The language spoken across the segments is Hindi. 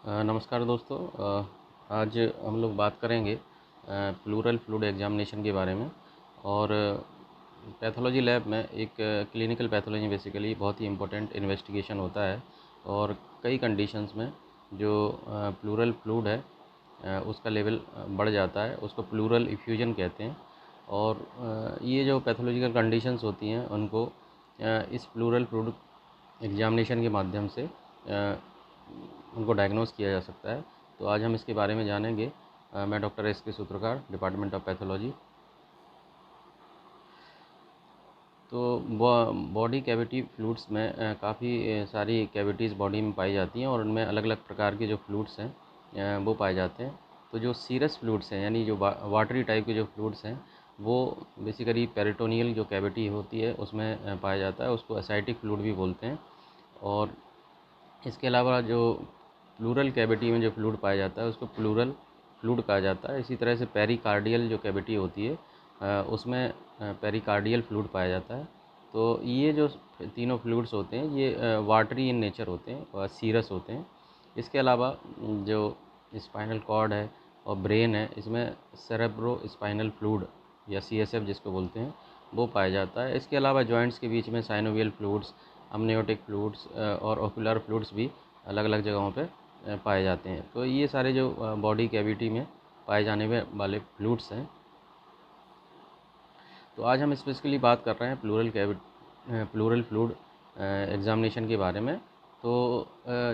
नमस्कार दोस्तों। आज हम लोग बात करेंगे प्लूरल फ्लूइड एग्जामिनेशन के बारे में। और पैथोलॉजी लैब में एक क्लिनिकल पैथोलॉजी बेसिकली बहुत ही इम्पोर्टेंट इन्वेस्टिगेशन होता है। और कई कंडीशंस में जो प्लूरल फ्लूइड है उसका लेवल बढ़ जाता है, उसको प्लूरल इफ्यूजन कहते हैं। और ये जो पैथोलॉजिकल कंडीशंस होती हैं उनको इस प्लूरल फ्लूइड एग्जामिनेशन के माध्यम से उनको डायग्नोस किया जा सकता है। तो आज हम इसके बारे में जानेंगे। मैं डॉक्टर एस के सूत्रकार, डिपार्टमेंट ऑफ पैथोलॉजी। तो बॉडी कैविटी फ्लूइड्स में काफ़ी सारी कैविटीज़ बॉडी में पाई जाती हैं और उनमें अलग अलग प्रकार के जो फ्लूइड्स हैं वो पाए जाते हैं। तो जो सीरस फ्लूइड्स हैं यानी जो वाटरी टाइप के जो फ्लूइड्स हैं वो बेसिकली पेरिटोनियल जो कैविटी होती है उसमें पाया जाता है, उसको एसाइटिक फ्लूइड भी बोलते हैं। और इसके अलावा जो प्लूरल कैविटी में जो फ्लूइड पाया जाता है उसको प्लूरल फ्लूइड कहा जाता है। इसी तरह से पेरिकार्डियल जो कैविटी होती है उसमें पेरिकार्डियल फ्लूइड पाया जाता है। तो ये जो तीनों फ्लूइड्स होते हैं ये वाटरी इन नेचर होते हैं और सीरस होते हैं। इसके अलावा जो स्पाइनल कॉर्ड है और ब्रेन है इसमें सेरेब्रो स्पाइनल फ्लूइड या CSF जिसको बोलते हैं वो पाया जाता है। इसके अलावा जॉइंट्स के बीच में साइनोवियल फ्लूइड्स, अमनियोटिक फ्लूइड्स और ओकुलर फ्लूइड्स भी अलग अलग जगहों पे पाए जाते हैं। तो ये सारे जो बॉडी कैविटी में पाए जाने वाले फ्लूइड्स हैं। तो आज हम स्पेसिफिकली बात कर रहे हैं प्लूरल फ्लूइड एग्जामिनेशन के बारे में। तो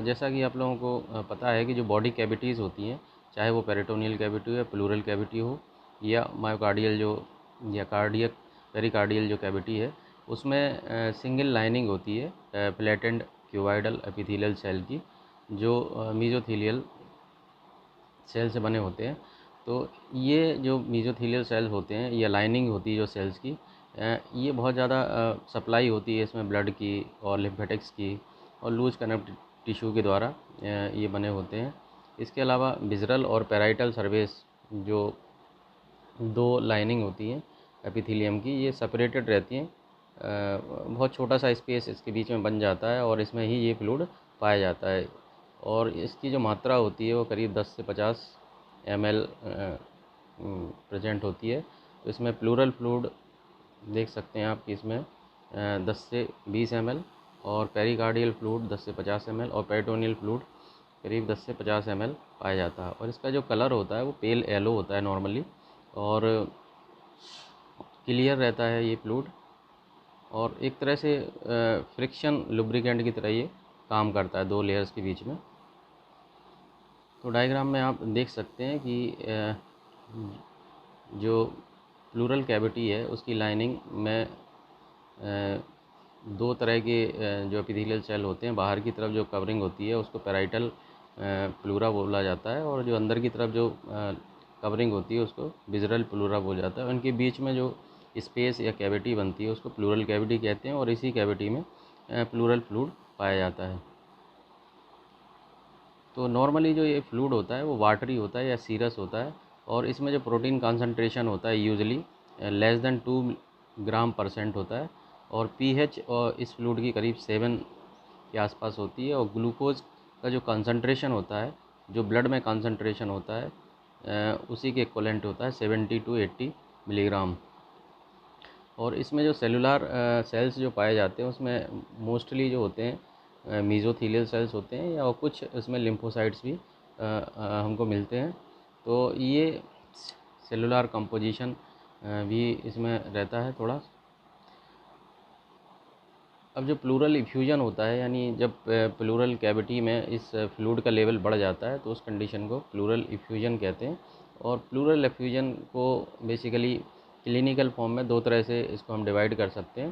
जैसा कि आप लोगों को पता है कि जो बॉडी कैविटीज़ होती हैं, चाहे वो पेरिटोनियल कैविटी हो या प्लूरल कैविटी हो या मायोकार्डियल जो या कार्डियक पेरिकार्डियल जो कैविटी है उसमें सिंगल लाइनिंग होती है प्लेटेंट क्यूबाइडल एपिथेलियल सेल की, जो मीजोथेलियल सेल से बने होते हैं। तो ये जो मीजोथेलियल सेल होते हैं या लाइनिंग होती है जो सेल्स की, ये बहुत ज़्यादा सप्लाई होती है इसमें ब्लड की और लिम्फेटिक्स की और लूज कनेक्टिव टिश्यू के द्वारा ये बने होते हैं। इसके अलावा विज़रल और पैराइटल सर्फेस जो दो लाइनिंग होती हैं एपिथेलियम की, ये सेपरेटेड रहती हैं। बहुत छोटा सा स्पेस इसके बीच में बन जाता है और इसमें ही ये फ्लूइड पाया जाता है। और इसकी जो मात्रा होती है वो करीब 10 से 50 ml प्रेजेंट होती है। तो इसमें प्लूरल फ्लूइड देख सकते हैं आप कि इसमें 10 से 20 ml और पेरिकार्डियल फ्लूइड 10 से 50 ml और पेरिटोनियल फ्लूइड करीब 10 से 50 ml पाया जाता है। और इसका जो कलर होता है वो पेल येलो होता है नॉर्मली, और क्लियर रहता है ये फ्लूइड। और एक तरह से फ्रिक्शन लुब्रिकेंट की तरह ये काम करता है दो लेयर्स के बीच में। तो डायग्राम में आप देख सकते हैं कि जो प्लूरल कैविटी है उसकी लाइनिंग में दो तरह के जो एपिथेलियल सेल होते हैं, बाहर की तरफ जो कवरिंग होती है उसको पैराइटल प्लूरा बोला जाता है और जो अंदर की तरफ जो कवरिंग होती है उसको विज़रल प्लूरा बोला जाता है। उनके बीच में जो स्पेस या कैविटी बनती है उसको प्लूरल कैविटी कहते हैं और इसी कैविटी में प्लूरल फ्लूइड पाया जाता है। तो नॉर्मली जो ये फ्लूइड होता है वो वाटरी होता है या सीरस होता है और इसमें जो प्रोटीन कंसंट्रेशन होता है यूजुअली लेस देन 2 g% होता है। और pH और इस फ्लूइड की करीब 7 के आसपास होती है। और ग्लूकोज का जो कंसंट्रेशन होता है, जो ब्लड में कंसंट्रेशन होता है उसी के इक्वलेंट होता है 70 to 80 मिलीग्राम। और इसमें जो सेलुलर सेल्स जो पाए जाते हैं उसमें मोस्टली जो होते हैं मीजोथेलियल सेल्स होते हैं या कुछ इसमें लिम्फोसाइट्स भी हमको मिलते हैं। तो ये सेलुलर कंपोजिशन भी इसमें रहता है थोड़ा। अब जो प्लूरल इफ्यूजन होता है यानी जब प्लूरल कैविटी में इस फ्लूइड का लेवल बढ़ जाता है तो उस कंडीशन को प्लूरल इफ्यूजन कहते हैं। और प्लूरल इफ्यूजन को बेसिकली क्लिनिकल फॉर्म में दो तरह से इसको हम डिवाइड कर सकते हैं।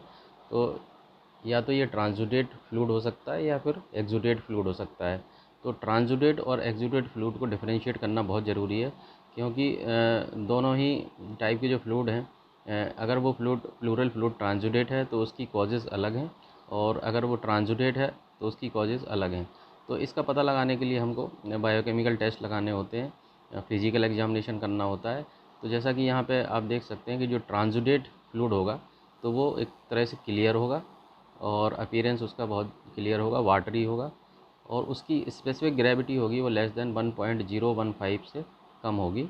तो या तो ये ट्रांसुडेट फ्लूइड हो सकता है या फिर एक्सुडेट फ्लूइड हो सकता है। तो ट्रांसुडेट और एक्सुडेट फ्लूइड को डिफरेंशिएट करना बहुत ज़रूरी है, क्योंकि दोनों ही टाइप के जो फ्लूइड हैं अगर वो प्लूरल फ्लूइड ट्रांसुडेट है तो उसकी कॉजेज़ अलग हैं और अगर वो ट्रांसुडेट है तो उसकी कॉजेज़ अलग हैं। तो इसका पता लगाने के लिए हमको बायोकेमिकल टेस्ट लगाने होते हैं, फिजिकल एग्जामिनेशन करना होता है। तो जैसा कि यहाँ पे आप देख सकते हैं कि जो ट्रांसुडेट फ्लूइड होगा तो वो एक तरह से क्लियर होगा और अपीयरेंस उसका बहुत क्लियर होगा, वाटरी होगा। और उसकी स्पेसिफिक ग्रेविटी होगी वो लेस देन 1.015 से कम होगी।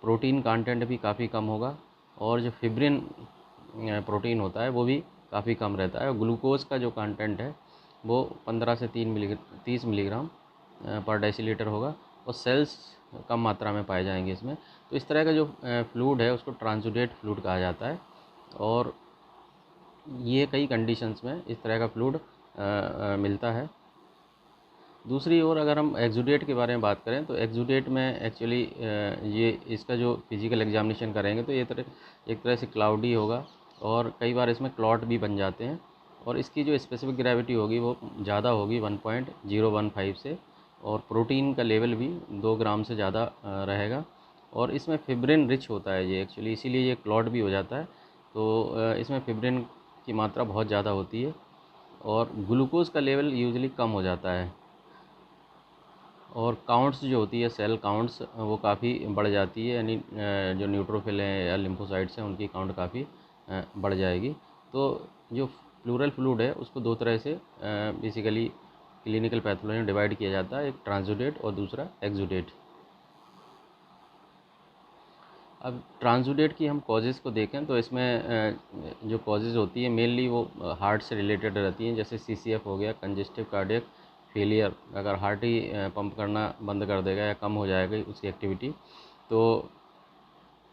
प्रोटीन कंटेंट भी काफ़ी कम होगा और जो फिब्रिन प्रोटीन होता है वो भी काफ़ी कम रहता है। और ग्लूकोज का जो कंटेंट है वो 15 से 30 मिलीग्राम पर डेसीलीटर होगा और सेल्स कम मात्रा में पाए जाएंगे इसमें। तो इस तरह का जो फ्लूइड है उसको ट्रांसुडेट फ्लूइड कहा जाता है और ये कई कंडीशंस में इस तरह का फ्लूइड मिलता है। दूसरी ओर अगर हम एक्सुडेट के बारे में बात करें तो एक्सुडेट में एक्चुअली ये इसका जो फिजिकल एग्जामिनेशन करेंगे तो ये एक तरह से क्लाउडी होगा और कई बार इसमें क्लॉट भी बन जाते हैं और इसकी जो स्पेसिफिक ग्रेविटी होगी वो ज़्यादा होगी 1.015 से और प्रोटीन का लेवल भी 2 ग्राम से ज़्यादा रहेगा और इसमें फिब्रिन रिच होता है ये एक्चुअली, इसीलिए ये क्लॉट भी हो जाता है। तो इसमें फिब्रिन की मात्रा बहुत ज़्यादा होती है और ग्लूकोज का लेवल यूजुअली कम हो जाता है और काउंट्स जो होती है सेल काउंट्स वो काफ़ी बढ़ जाती है, यानी जो न्यूट्रोफिल हैं या लिम्फोसाइट्स हैं उनकी काउंट काफ़ी बढ़ जाएगी। तो जो प्लूरल फ्लूइड है उसको दो तरह से बेसिकली क्लिनिकल पैथोलॉजी में डिवाइड किया जाता है, एक ट्रांसुडेट और दूसरा एक्सुडेट। अब ट्रांसुडेट की हम कॉजेज़ को देखें तो इसमें जो कॉजेज़ होती है मेनली वो हार्ट से रिलेटेड रहती हैं, जैसे सीसीएफ हो गया, कंजेस्टिव कार्डियक फेलियर। अगर हार्ट ही पंप करना बंद कर देगा या कम हो जाएगा उसकी एक्टिविटी तो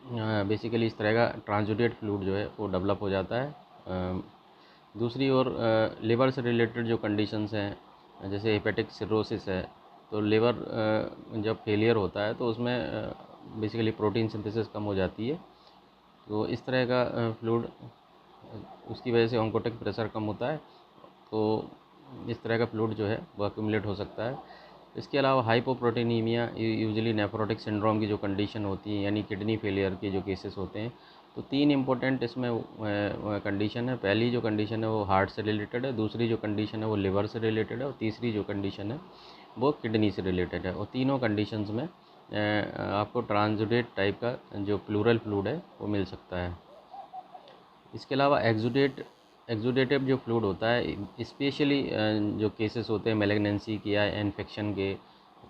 बेसिकली इस तरह का ट्रांसुडेट फ्लूइड जो है वो डेवलप हो जाता है। दूसरी ओर लिवर से रिलेटेड जो कंडीशंस हैं जैसे हेपेटिक सिरोसिस है तो लिवर जब फेलियर होता है तो उसमें बेसिकली प्रोटीन सिंथेसिस कम हो जाती है। तो इस तरह का फ्लूइड उसकी वजह से ऑन्कोटिक प्रेशर कम होता है, तो इस तरह का फ्लूइड जो है वो एक्यूमुलेट हो सकता है। इसके अलावा हाइपोप्रोटीनीमिया यूजुअली नेफ्रोटिक सिंड्रोम की जो कंडीशन होती है यानी किडनी फेलियर के जो केसेस होते हैं, तो 3 इम्पोर्टेंट इसमें कंडीशन है। पहली जो कंडीशन है वो हार्ट से रिलेटेड है, दूसरी जो कंडीशन है वो लिवर से रिलेटेड है और तीसरी जो कंडीशन है वो किडनी से रिलेटेड है। और तीनों कंडीशंस में आपको ट्रांसुडेट टाइप का जो प्लूरल फ्लूइड है वो मिल सकता है। इसके अलावा एक्सुडेटिव जो फ्लूइड होता है स्पेशली जो केसेस होते हैं मैलिग्नेंसी के या इन्फेक्शन के,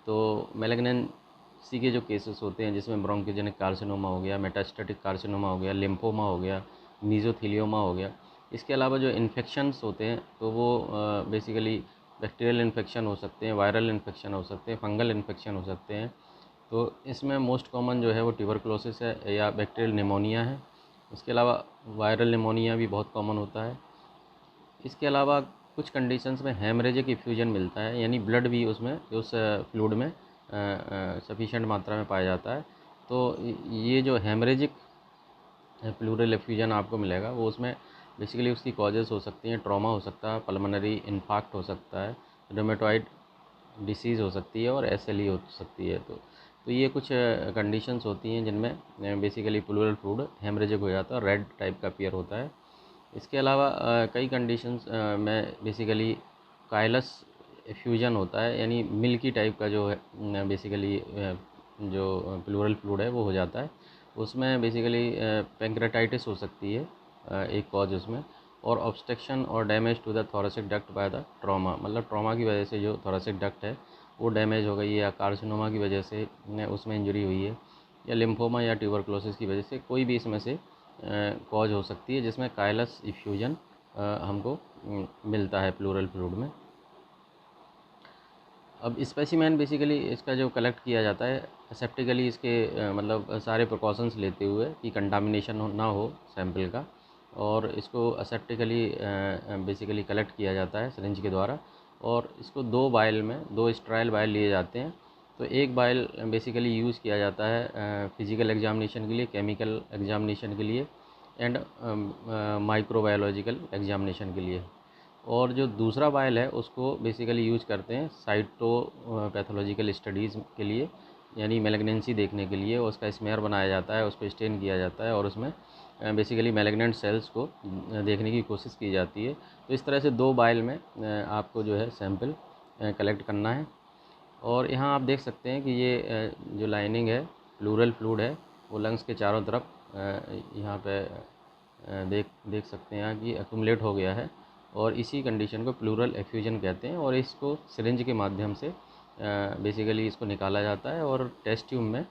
तो मैलिग्नेंसी के जो केसेस होते हैं जिसमें ब्रोंकोजेनिक कार्सिनोमा हो गया, मेटास्टेटिक कार्सिनोमा हो गया, लिम्फोमा हो गया, मीज़ोथीलियोमा हो गया। इसके अलावा जो इन्फेक्शंस होते हैं तो वो बेसिकली बैक्टीरियल इन्फेक्शन हो सकते हैं, वायरल इन्फेक्शन हो सकते हैं, फंगल इन्फेक्शन हो सकते हैं। तो इसमें मोस्ट कॉमन जो है वो ट्यूबरकुलोसिस है या बैक्टीरियल निमोनिया है। इसके अलावा वायरल निमोनिया भी बहुत कॉमन होता है। इसके अलावा कुछ कंडीशंस में हेमरेजिक इफ्यूजन मिलता है, यानी ब्लड भी उसमें उस फ्लूइड में सफिशिएंट मात्रा में पाया जाता है। तो ये जो हेमरेजिक प्लूरल इफ्यूजन आपको मिलेगा वो उसमें बेसिकली उसकी कॉजेज़ हो सकती हैं, ट्रॉमा हो सकता है, पल्मोनरी इन्फार्क्ट हो सकता है, रूमेटॉइड डिसीज़ हो सकती है और एसएलई हो सकती है। तो ये कुछ कंडीशंस होती हैं जिनमें बेसिकली प्लूरल फ्लूइड हेमरेजिक हो जाता है और रेड टाइप का अपीयर होता है। इसके अलावा कई कंडीशंस में बेसिकली काइलस फ्यूजन होता है, यानी मिल्की टाइप का जो है बेसिकली जो प्लूरल फ्लूइड है वो हो जाता है। उसमें बेसिकली पेंक्रेटाइटिस हो सकती है एक कॉज उसमें, और ऑब्स्ट्रक्शन और damage to the thoracic duct by the trauma, मतलब ट्रॉमा की वजह से जो थोरेसिक डक्ट है वो डैमेज हो गई है या कार्सिनोमा की वजह से उसमें इंजरी हुई है या लिम्फोमा या ट्यूबरकुलोसिस की वजह से, कोई भी इसमें से कॉज हो सकती है जिसमें काइलस इफ्यूजन हमको मिलता है प्लूरल फ्लूइड में। अब स्पेसिमेन बेसिकली इसका जो कलेक्ट किया जाता है एसेप्टिकली, इसके मतलब सारे प्रिकॉशंस लेते हुए कि कंटामिनेशन ना हो सैंपल का, और इसको एसेप्टिकली बेसिकली कलेक्ट किया जाता है सिरिंज के द्वारा। और इसको दो स्ट्राइल बाइल लिए जाते हैं। तो एक बाइल बेसिकली यूज़ किया जाता है फिजिकल एग्जामिनेशन के लिए, केमिकल एग्जामिनेशन के लिए एंड माइक्रोबायोलॉजिकल एग्जामिनेशन के लिए, और जो दूसरा वायल है उसको बेसिकली यूज करते हैं साइटो पैथोलॉजिकल स्टडीज़ के लिए, यानी मैलिग्नेंसी देखने के लिए। उसका स्मेयर बनाया जाता है, उसको स्टेन किया जाता है और उसमें बेसिकली मैलिग्नेंट सेल्स को देखने की कोशिश की जाती है। तो इस तरह से दो वायल में आपको जो है सैंपल कलेक्ट करना है। और यहाँ आप देख सकते हैं कि ये जो लाइनिंग है प्लूरल फ्लूइड है वो लंग्स के चारों तरफ यहाँ पे देख सकते हैं कि एक्यूमुलेट हो गया है और इसी कंडीशन को प्लूरल एफ्यूजन कहते हैं। और इसको सिरिंज के माध्यम से बेसिकली इसको निकाला जाता है और टेस्ट ट्यूब में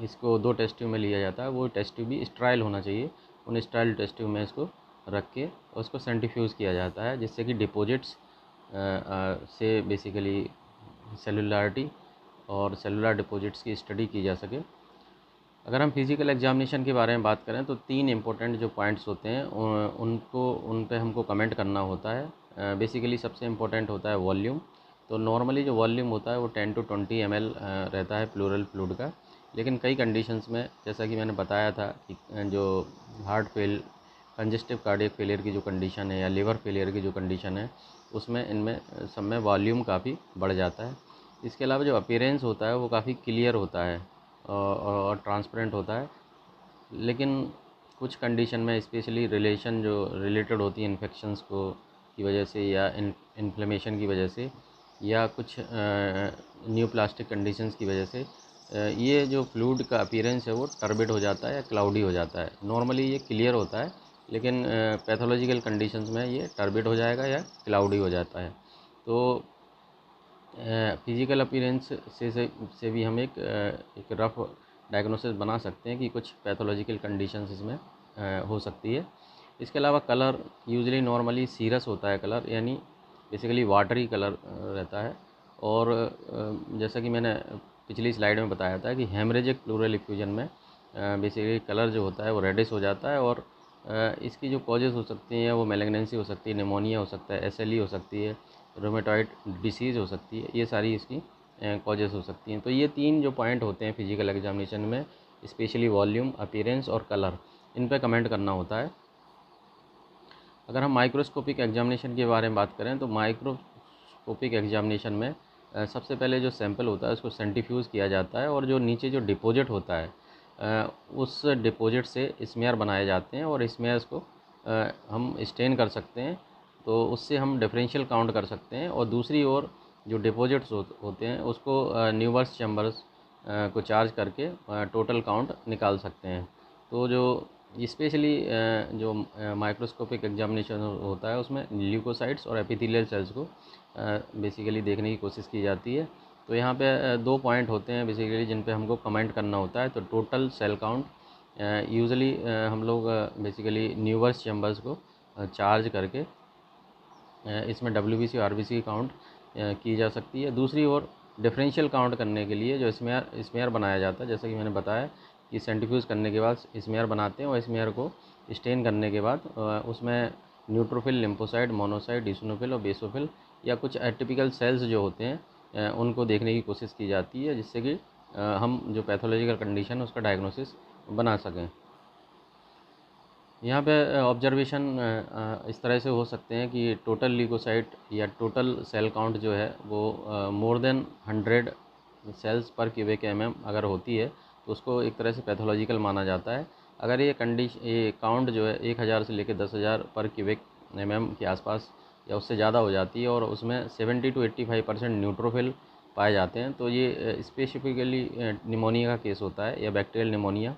इसको 2 टेस्ट ट्यूब में लिया जाता है। वो टेस्ट ट्यूब भी स्टेराइल होना चाहिए। उन स्टेराइल टेस्ट ट्यूब में इसको रख के उसको सेंट्रीफ्यूज किया जाता है, जिससे कि डिपॉजिट्स से बेसिकली सेलुलरिटी और सेलुलर डिपॉजिट्स की स्टडी की जा सके। अगर हम फिज़िकल एग्जामिनेशन के बारे में बात करें तो 3 इम्पोर्टेंट जो पॉइंट्स होते हैं उन पे हमको कमेंट करना होता है। बेसिकली सबसे इम्पोर्टेंट होता है वॉल्यूम। तो नॉर्मली जो वॉल्यूम होता है वो 10 to 20 ml रहता है प्लूरल फ्लूइड का। लेकिन कई कंडीशंस में, जैसा कि मैंने बताया था कि जो कंजेस्टिव कार्डियक फेलियर की जो कंडीशन है या लिवर फेलियर की जो कंडीशन है, उसमें इनमें सब में वॉल्यूम काफ़ी बढ़ जाता है। इसके अलावा जो अपीयरेंस होता है वो काफ़ी क्लियर होता है और ट्रांसपेरेंट होता है। लेकिन कुछ कंडीशन में स्पेशली जो रिलेटेड होती है इन्फेक्शंस को की वजह से या इन्फ्लेमेशन की वजह से या कुछ न्यूप्लास्टिक कंडीशंस की वजह से ये जो फ्लूइड का अपीयरेंस है वो टर्बिड हो जाता है या क्लाउडी हो जाता है। नॉर्मली ये क्लियर होता है, लेकिन पैथोलॉजिकल कंडीशंस में ये टर्बिड हो जाएगा या क्लाउडी हो जाता है। तो फिज़िकल अपीयरेंस से भी हम एक रफ़ डायग्नोसिस बना सकते हैं कि कुछ पैथोलॉजिकल कंडीशंस इसमें हो सकती है। इसके अलावा कलर यूजुअली नॉर्मली सीरस होता है कलर, यानी बेसिकली वाटरी कलर रहता है। और जैसा कि मैंने पिछली स्लाइड में बताया था कि हेमरेजिक प्लूरल इफ्यूजन में बेसिकली कलर जो होता है वो रेडिश हो जाता है। और इसकी जो कॉजेज़ हो सकती हैं वो मैलिग्नेंसी हो सकती है, निमोनिया हो सकता है, SLE हो सकती है, रोमेटॉइड डिसीज़ हो सकती है। ये सारी इसकी कॉजेज़ हो सकती हैं। तो ये 3 जो पॉइंट होते हैं फिजिकल एग्जामिनेशन में, स्पेशली वॉल्यूम, अपीयरेंस और कलर, इन पे कमेंट करना होता है। अगर हम माइक्रोस्कोपिक एग्जामिनेशन के बारे में बात करें तो माइक्रोस्कोपिक एग्जामिनेशन में सबसे पहले जो सैंपल होता है उसको सेंट्रीफ्यूज किया जाता है और जो नीचे जो डिपॉजिट होता है उस डिपॉजिट से स्मेयर बनाए जाते हैं और स्मेयर्स को हम स्टेन कर सकते हैं। तो उससे हम डिफरेंशियल काउंट कर सकते हैं। और दूसरी ओर जो डिपॉजिट्स होते हैं उसको न्यूवर्स चैम्बर्स को चार्ज करके टोटल काउंट निकाल सकते हैं। तो जो स्पेशली जो माइक्रोस्कोपिक एग्जामिनेशन होता है उसमें ल्यूकोसाइट्स और एपिथेलियल सेल्स को बेसिकली देखने की कोशिश की जाती है। तो यहाँ पे 2 पॉइंट होते हैं बेसिकली जिन पे हमको कमेंट करना होता है। तो टोटल सेल काउंट यूजुअली हम लोग बेसिकली न्यूवर्स चैम्बर्स को चार्ज करके इसमें WBC और RBC की काउंट की जा सकती है। दूसरी ओर डिफरेंशियल काउंट करने के लिए जो स्मेयर बनाया जाता है, जैसा कि मैंने बताया कि सेंट्रीफ्यूज करने के बाद स्मेयर बनाते हैं और स्मेयर को स्टेन करने के बाद उसमें न्यूट्रोफिल, लिम्फोसाइट, मोनोसाइट, इसिनोफिल और बेसोफिल या कुछ एटिपिकल सेल्स जो होते हैं उनको देखने की कोशिश की जाती है, जिससे कि हम जो पैथोलॉजिकल कंडीशन है उसका डायग्नोसिस बना सकें। यहाँ पे ऑब्जर्वेशन इस तरह से हो सकते हैं कि टोटल ल्यूकोसाइट या टोटल सेल काउंट जो है वो मोर देन 100 सेल्स पर क्यूबिक mm अगर होती है तो उसको एक तरह से पैथोलॉजिकल माना जाता है। अगर ये काउंट जो है 1000 से लेकर 10,000 पर क्यूबिक mm के आसपास या उससे ज़्यादा हो जाती है और उसमें 70 to 85% न्यूट्रोफिल पाए जाते हैं, तो ये स्पेसिफिकली निमोनिया का केस होता है या बैक्टीरियल निमोनिया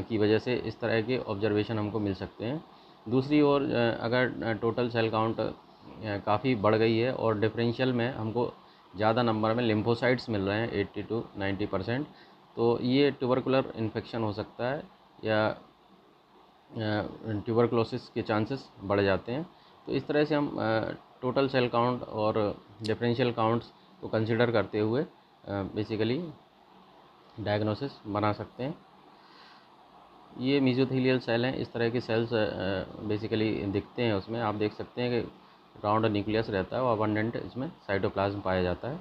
की वजह से इस तरह के ऑब्जर्वेशन हमको मिल सकते हैं। दूसरी ओर अगर टोटल सेल काउंट काफ़ी बढ़ गई है और डिफरेंशियल में हमको ज़्यादा नंबर में लिम्फोसाइट्स मिल रहे हैं 80 to 90%, तो ये ट्यूबरकुलर इन्फेक्शन हो सकता है या ट्यूबरकुलोसिस के चांसेस बढ़ जाते हैं। तो इस तरह से हम टोटल सेल काउंट और डिफरेंशियल काउंट्स को कंसिडर करते हुए बेसिकली डायग्नोसिस बना सकते हैं। ये मेसोथेलियल सेल हैं, इस तरह के सेल्स बेसिकली दिखते हैं। उसमें आप देख सकते हैं कि राउंड न्यूक्लियस रहता है और अबंडेंट इसमें साइटोप्लाज्म पाया जाता है।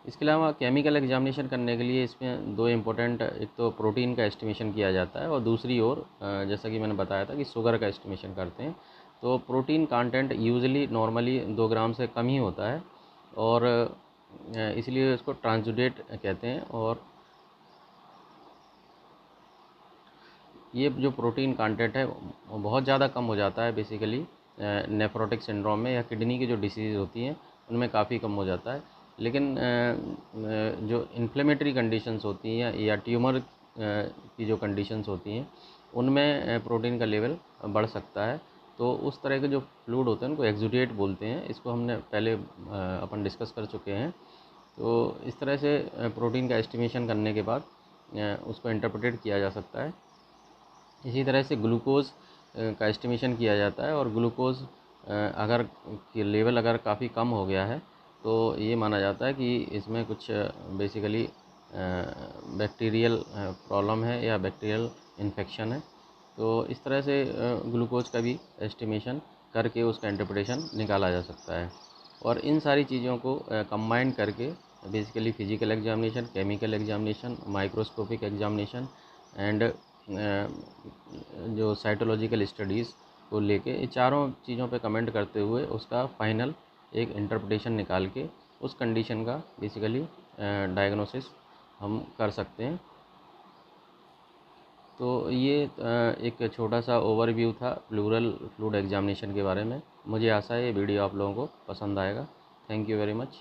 इसके अलावा केमिकल एग्जामिनेशन करने के लिए इसमें 2 इम्पोर्टेंट, एक तो प्रोटीन का एस्टिमेशन किया जाता है और दूसरी ओर जैसा कि मैंने बताया था कि शुगर का एस्टिमेशन करते हैं। तो प्रोटीन कंटेंट यूजुअली नॉर्मली 2 ग्राम से कम ही होता है और इसलिए इसको ट्रांसुडेट कहते हैं। और ये जो प्रोटीन कंटेंट है वो बहुत ज़्यादा कम हो जाता है बेसिकली नेफ्रोटिक सिंड्रोम में या किडनी की जो डिसीज़ होती हैं उनमें काफ़ी कम हो जाता है। लेकिन जो इन्फ्लेमेटरी कंडीशंस होती हैं या ट्यूमर की जो कंडीशंस होती हैं उनमें प्रोटीन का लेवल बढ़ सकता है। तो उस तरह के जो फ्लूइड होते हैं उनको एक्सुडेट बोलते हैं। इसको हमने पहले अपन डिस्कस कर चुके हैं। तो इस तरह से प्रोटीन का एस्टिमेशन करने के बाद उसको इंटरप्रेटेड किया जा सकता है। इसी तरह से ग्लूकोज़ का एस्टिमेशन किया जाता है, और ग्लूकोज़ अगर की लेवल अगर काफ़ी कम हो गया है तो ये माना जाता है कि इसमें कुछ बेसिकली बैक्टीरियल प्रॉब्लम है या बैक्टीरियल इन्फेक्शन है। तो इस तरह से ग्लूकोज का भी एस्टिमेशन करके उसका इंटरप्रिटेशन निकाला जा सकता है। और इन सारी चीज़ों को कंबाइन करके basically physical examination, chemical examination, microscopic examination and जो साइटोलॉजिकल स्टडीज़ को लेके ये चारों चीज़ों पे कमेंट करते हुए उसका फाइनल एक इंटरप्रिटेशन निकाल के उस कंडीशन का बेसिकली डायग्नोसिस हम कर सकते हैं। तो ये एक छोटा सा ओवरव्यू था प्लूरल फ्लूइड एग्जामिनेशन के बारे में। मुझे आशा है ये वीडियो आप लोगों को पसंद आएगा। Thank you very much.